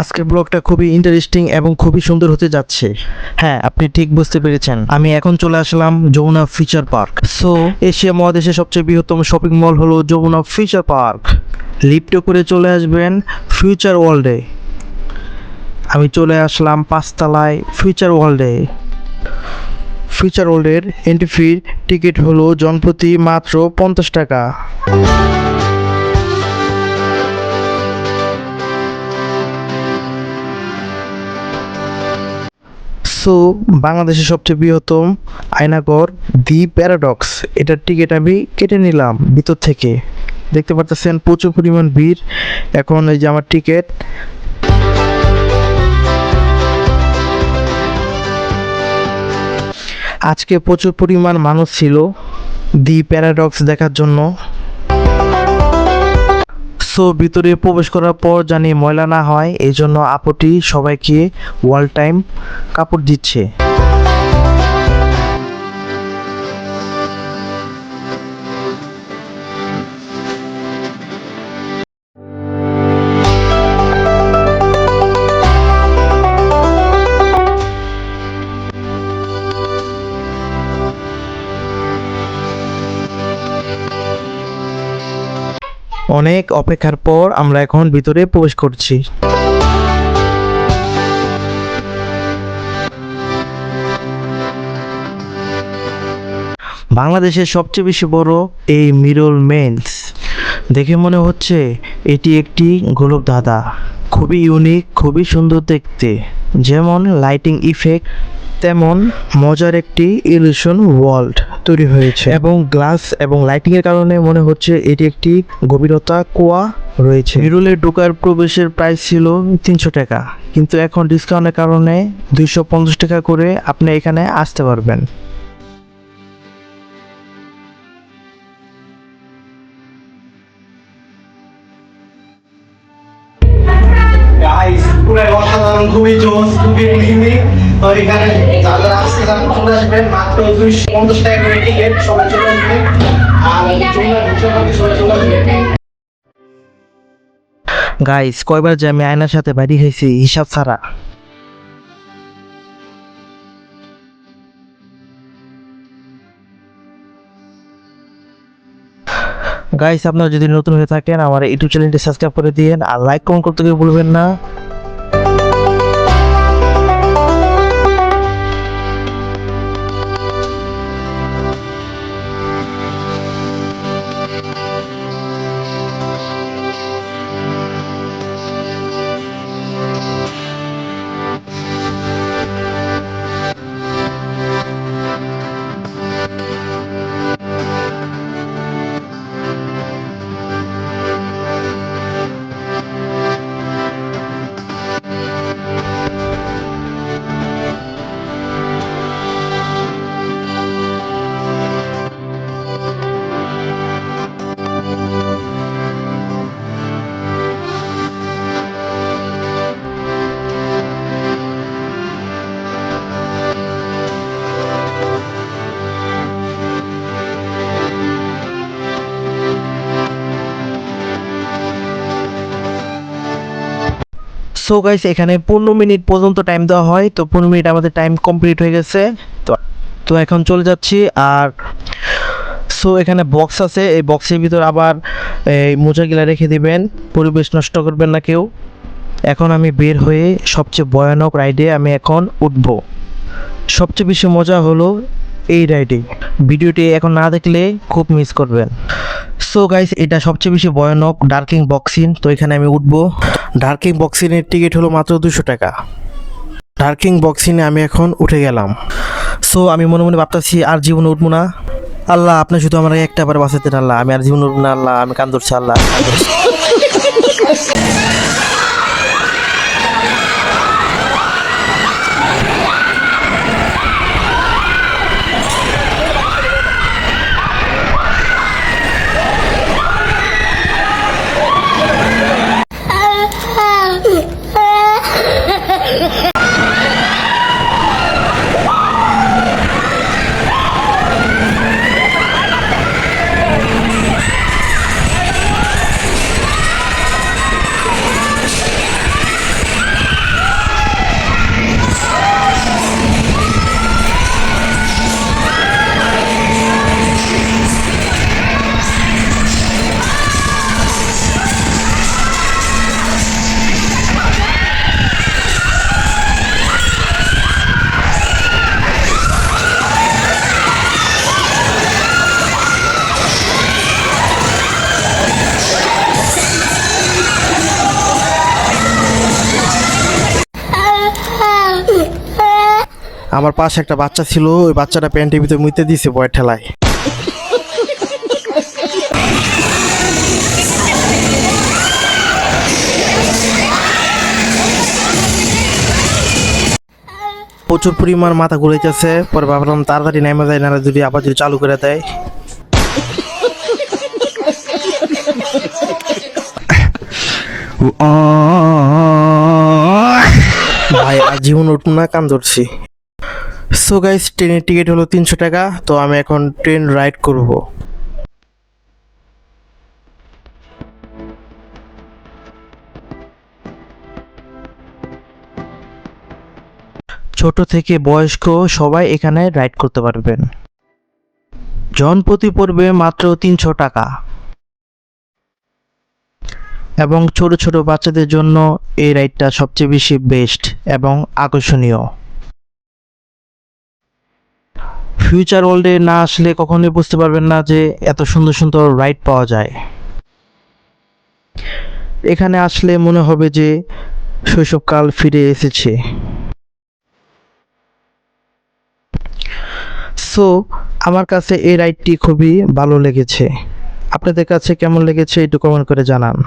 আজকের ব্লগটা খুবই ইন্টারেস্টিং এবং খুবই সুন্দর হতে যাচ্ছে। হ্যাঁ, আপনি ঠিক বুঝতে পেরেছেন, আমি এখন চলে আসলাম Jamuna future park. So Asia মহাদেশের সবচেয়ে বৃহত্তম শপিং মল হলো যমুনা ফিউচার পার্ক। লিফটে করে চলে আসবেন ফিউচার ওয়ার্ল্ডে। আমি চলে আসলাম 5 তলায় ফিউচার ওয়ার্ল্ডে। ফিউচার ওয়ার্ল্ডের এন্ট্রি ফি টিকিট হলো জনপ্রতি মাত্র 50 টাকা। সো বাংলাদেশের সবচেয়ে বৃহত্তম আয়নাঘর দি প্যারাডক্স, এটার টিকিট আমি কেটে নিলাম ভিতর থেকে। দেখতে পাচ্ছেন প্রচুর পরিমাণ ভিড়। এখন এই যে আমার টিকিট। আজকে প্রচুর পরিমাণ মানুষ ছিল দি প্যারাডক্স দেখার জন্য। সো ভিতরে প্রবেশ করার পর জানি ময়লা না হয়, এই জন্য আপুটি সবাইকে ওয়াল টাইম কাপড় দিচ্ছে। অনেক অপেক্ষার পর আমরা এখন ভিতরে প্রবেশ করছি। বাংলাদেশের সবচেয়ে বেশি বড় এই মিরর মেন্স, দেখে মনে হচ্ছে এটি একটি গোলক ধাঁধা। খুবই ইউনিক, খুবই সুন্দর দেখতে। যেমন লাইটিং ইফেক্ট, তেমন মজার একটি ইলিউশন ওয়ার্ল্ড তৈরি হয়েছে, এবং গ্লাস এবং লাইটিং এর কারণে মনে হচ্ছে এটি একটি গভীরতা কুয়া রয়েছে। মিরুলে ঢোকার প্রবেশের প্রাইস ছিল 300 টাকা, কিন্তু এখন ডিসকাউন্টের কারণে 250 টাকা করে আপনি এখানে আসতে পারবেন। গাইস পুরো অসাধারণ, খুবই জোস, খুবই ইউনিক। তো এখানে যারা আসতে চান চলে আসবেন, মাত্র 250 টাকা করে টিকিট, সবাই চলে আসবেন। আর সবাই চলে আসবেন। গাইস, কয়বার যে আমি আয়নার সাথে বাড়ি খাইছি হিসাব ছাড়া। গাইস, আপনারা যদি নতুন হয়ে থাকেন আমার ইউটিউব চ্যানেলটি সাবস্ক্রাইব করে দিয়েন, আর লাইক কমেন্ট করতে ভুলবেন না। সো গাইস, এখানে 15 মিনিট পর্যন্ত টাইম দেওয়া হয়, তো 15 মিনিট আমাদের টাইম কমপ্লিট হয়ে গেছে। তো তো এখন চলে যাচ্ছি। আর সো এখানে বক্স আছে, এই বক্সের ভিতর আবার এই মোজাগুলা রেখে দিবেন, পরিবেশ নষ্ট করবেন না কেউ। এখন আমি বের হয়ে সবচেয়ে ভয়ানক রাইডে আমি এখন উঠবো। সবচেয়ে বেশি মজা হলো এই রাইডে। ভিডিওটি এখন না দেখলে খুব মিস করবেন। সো গাইস, এটা সবচেয়ে বেশি ভয়ানক ডার্কিং বক্সিং, তো এখানে আমি উঠবো। ডার্কিং বক্সিংয়ের টিকিট হলো মাত্র 200 টাকা। ডার্কিং বক্সিংয়ে আমি এখন উঠে গেলাম। সো আমি মনে মনে ভাবতেছি আর জীবনে উঠবো না। আল্লাহ, আপনি শুধু আমার একটা বার বাঁচাতেন আল্লাহ, আমি আর জীবনে উঠবো না আল্লাহ, আমি কান ধরছি আল্লাহ। আমার পাশে একটা বাচ্চা ছিল, ওই বাচ্চাটা প্যান্টের ভিতরে মুইতে দিয়েছে বয়ের ঠেলায়। প্রচুর পরিমাণ মাথা ঘুরাইতেছে, পরে ভাবলাম তাড়াতাড়ি নেমে যায়, না যদি আবার যদি চালু করে দেয়। ভাই আর জীবন উঠুন না, কান ধরছি। সো গাইস, ট্রেনের টিকিট হলো 300 টাকা। তো আমি এখন ট্রেন রাইড করব। ছোট থেকে বয়স্ক সবাই এখানে রাইড করতে পারবেন। জনপ্রতি পড়বে মাত্র 300 টাকা। এবং ছোট ছোট বাচ্চাদের জন্য এই রাইডটা সবচেয়ে বেশি বেস্ট এবং আকর্ষণীয়। ফিউচার ওয়ার্ল্ডে না আসলে কখনোই বুঝতে পারবেন না যে এত সুন্দর সুন্দর রাইড পাওয়া যায়। এখানে আসলে মনে হবে যে শৈশবকাল ফিরে এসেছে। সো আমার কাছে এই রাইডটি খুবই ভালো লেগেছে। আপনাদের কাছে কেমন লেগেছে একটু কমেন্ট করে জানান।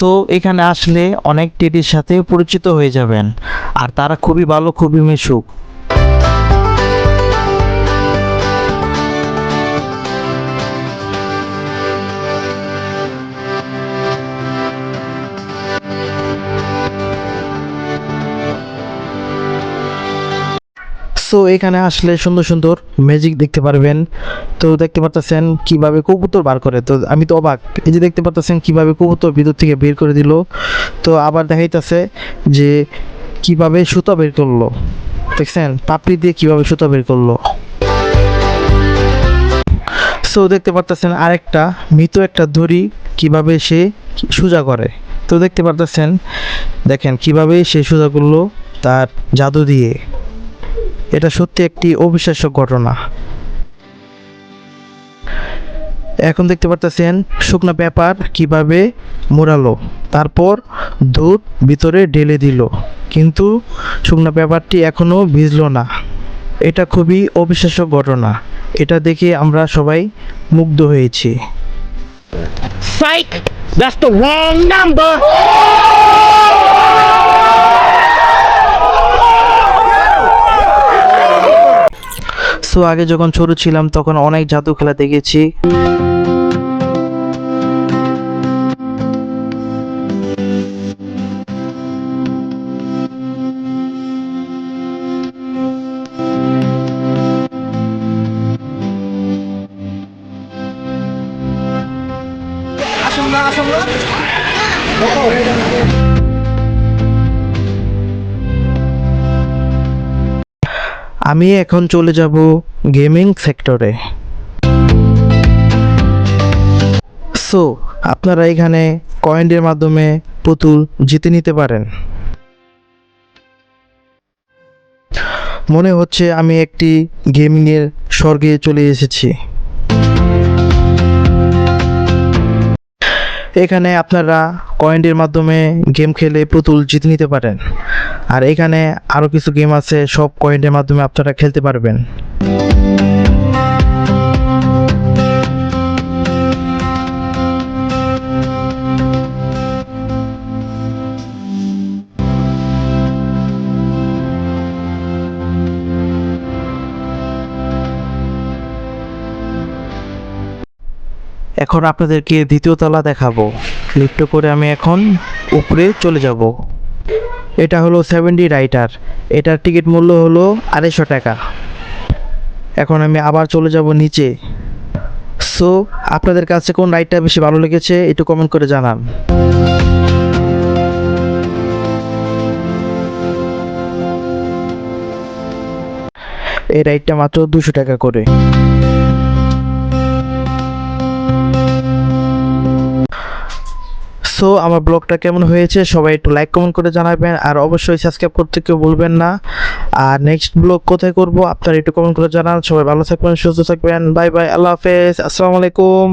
সো এখানে আসলে অনেক টেডির সাথে পরিচিত হয়ে যাবেন, আর তারা খুবই ভালো, খুবই মিশুক। সো এখানে আসলে সুন্দর সুন্দর ম্যাজিক দেখতে পারবেন। তো দেখতে পারতেছেন কিভাবে কবুতর বার করে, তো আমি তো অবাক। এই যে দেখতে পারতেছেন কিভাবে কবুতর ভিতর থেকে বের করে দিল। তো আবার দেখাইতেছে যে কিভাবে সুতা বের করলো, দেখছেন পাপড়ি দিয়ে কিভাবে সুতা বের করলো। সো দেখতে পারতেছেন আরেকটা মৃত একটা দড়ি কিভাবে সে সোজা করে। তো দেখতে পারতেছেন, দেখেন কিভাবে সে সোজা করলো তার জাদু দিয়ে। এটা সত্যি একটি অবিশ্বাস্য ঘটনা। এখন দেখতে পারতেছেন শুকনো পেপার কিভাবে মোড়ালো, তারপর দুধ ভিতরে ঢেলে দিল, কিন্তু শুকনো পেপারটি এখনো ভিজলো না। এটা খুবই অবিশ্বাস্য ঘটনা। এটা দেখে আমরা সবাই মুগ্ধ হয়েছি। Psych! That's the wrong number! So আগে যখন ছোট ছিলাম তখন অনেক জাদু খেলা দেখেছি। আমি এখন চলে যাব গেমিং সেক্টরে। সো আপনারা এখানে কয়েনের মাধ্যমে পুতুল জিতে নিতে পারেন। মনে হচ্ছে আমি একটি গেমিংয়ের স্বর্গে চলে এসেছি। এখানে আপনারা কয়েনের মাধ্যমে গেম খেলে পুতুল জিতে নিতে পারেন। আর এখানে আরও কিছু গেম আছে, সব কয়েনের মাধ্যমে আপনারা খেলতে পারবেন। এখন আপনাদেরকে দ্বিতীয় তলা দেখাবো। লিফটে করে আমি এখন উপরে চলে যাব। এটা হলো 70 রাইটার। এটার টিকিট মূল্য হলো 250 টাকা। এখন আমি আবার চলে যাব নিচে। সো আপনাদের কাছে কোন রাইডটা বেশি ভালো লেগেছে একটু কমেন্ট করে জানান। এই রাইডটা মাত্র 200 টাকা করে। সো আমার ব্লগটা কেমন হয়েছে সবাই একটু লাইক কমেন্ট করে জানাবেন, আর অবশ্যই সাবস্ক্রাইব করতে কেউ ভুলবেন না। আর নেক্সট ব্লগ কোথায় করব আপনারা একটু কমেন্ট করে জানান। সবাই ভালো থাকবেন, সুস্থ থাকবেন, বাই বাই, আল্লাহ হাফেজ, আসসালামু আলাইকুম।